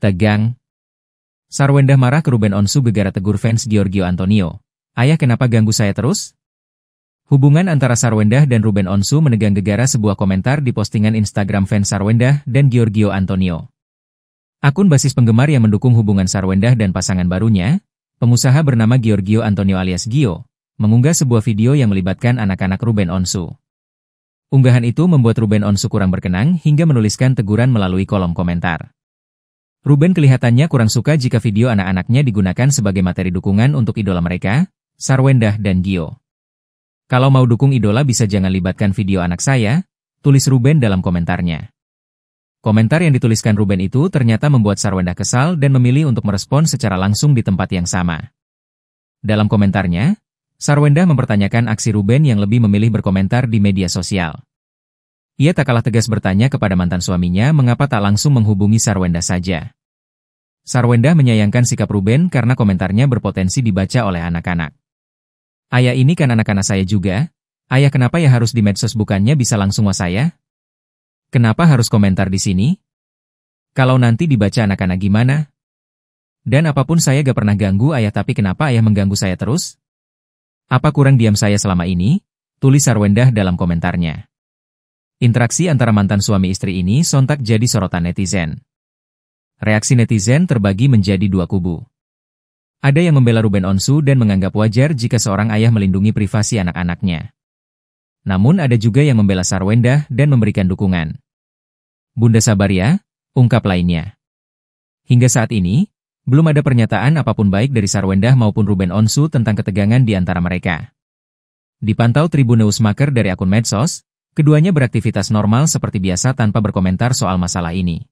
Tegang. Sarwendah marah ke Ruben Onsu gegara tegur fans Giorgio Antonio. Ayah kenapa ganggu saya terus? Hubungan antara Sarwendah dan Ruben Onsu menegang gegara sebuah komentar di postingan Instagram fans Sarwendah dan Giorgio Antonio. Akun basis penggemar yang mendukung hubungan Sarwendah dan pasangan barunya, pengusaha bernama Giorgio Antonio alias Gio, mengunggah sebuah video yang melibatkan anak-anak Ruben Onsu. Unggahan itu membuat Ruben Onsu kurang berkenan hingga menuliskan teguran melalui kolom komentar. Ruben kelihatannya kurang suka jika video anak-anaknya digunakan sebagai materi dukungan untuk idola mereka, Sarwendah dan Gio. Kalau mau dukung idola bisa jangan libatkan video anak saya, tulis Ruben dalam komentarnya. Komentar yang dituliskan Ruben itu ternyata membuat Sarwendah kesal dan memilih untuk merespon secara langsung di tempat yang sama. Dalam komentarnya, Sarwendah mempertanyakan aksi Ruben yang lebih memilih berkomentar di media sosial. Ia tak kalah tegas bertanya kepada mantan suaminya mengapa tak langsung menghubungi Sarwendah saja. Sarwendah menyayangkan sikap Ruben karena komentarnya berpotensi dibaca oleh anak-anak. Ayah ini kan anak-anak saya juga, ayah kenapa ya harus di medsos bukannya bisa langsung wa saya? Kenapa harus komentar di sini? Kalau nanti dibaca anak-anak gimana? Dan apapun saya gak pernah ganggu ayah tapi kenapa ayah mengganggu saya terus? Apa kurang diam saya selama ini? Tulis Sarwendah dalam komentarnya. Interaksi antara mantan suami istri ini sontak jadi sorotan netizen. Reaksi netizen terbagi menjadi dua kubu. Ada yang membela Ruben Onsu dan menganggap wajar jika seorang ayah melindungi privasi anak-anaknya. Namun ada juga yang membela Sarwendah dan memberikan dukungan. Bunda sabar ya, ungkap lainnya. Hingga saat ini, belum ada pernyataan apapun baik dari Sarwendah maupun Ruben Onsu tentang ketegangan di antara mereka. Dipantau Tribun Newsmaker dari akun medsos, keduanya beraktivitas normal seperti biasa tanpa berkomentar soal masalah ini.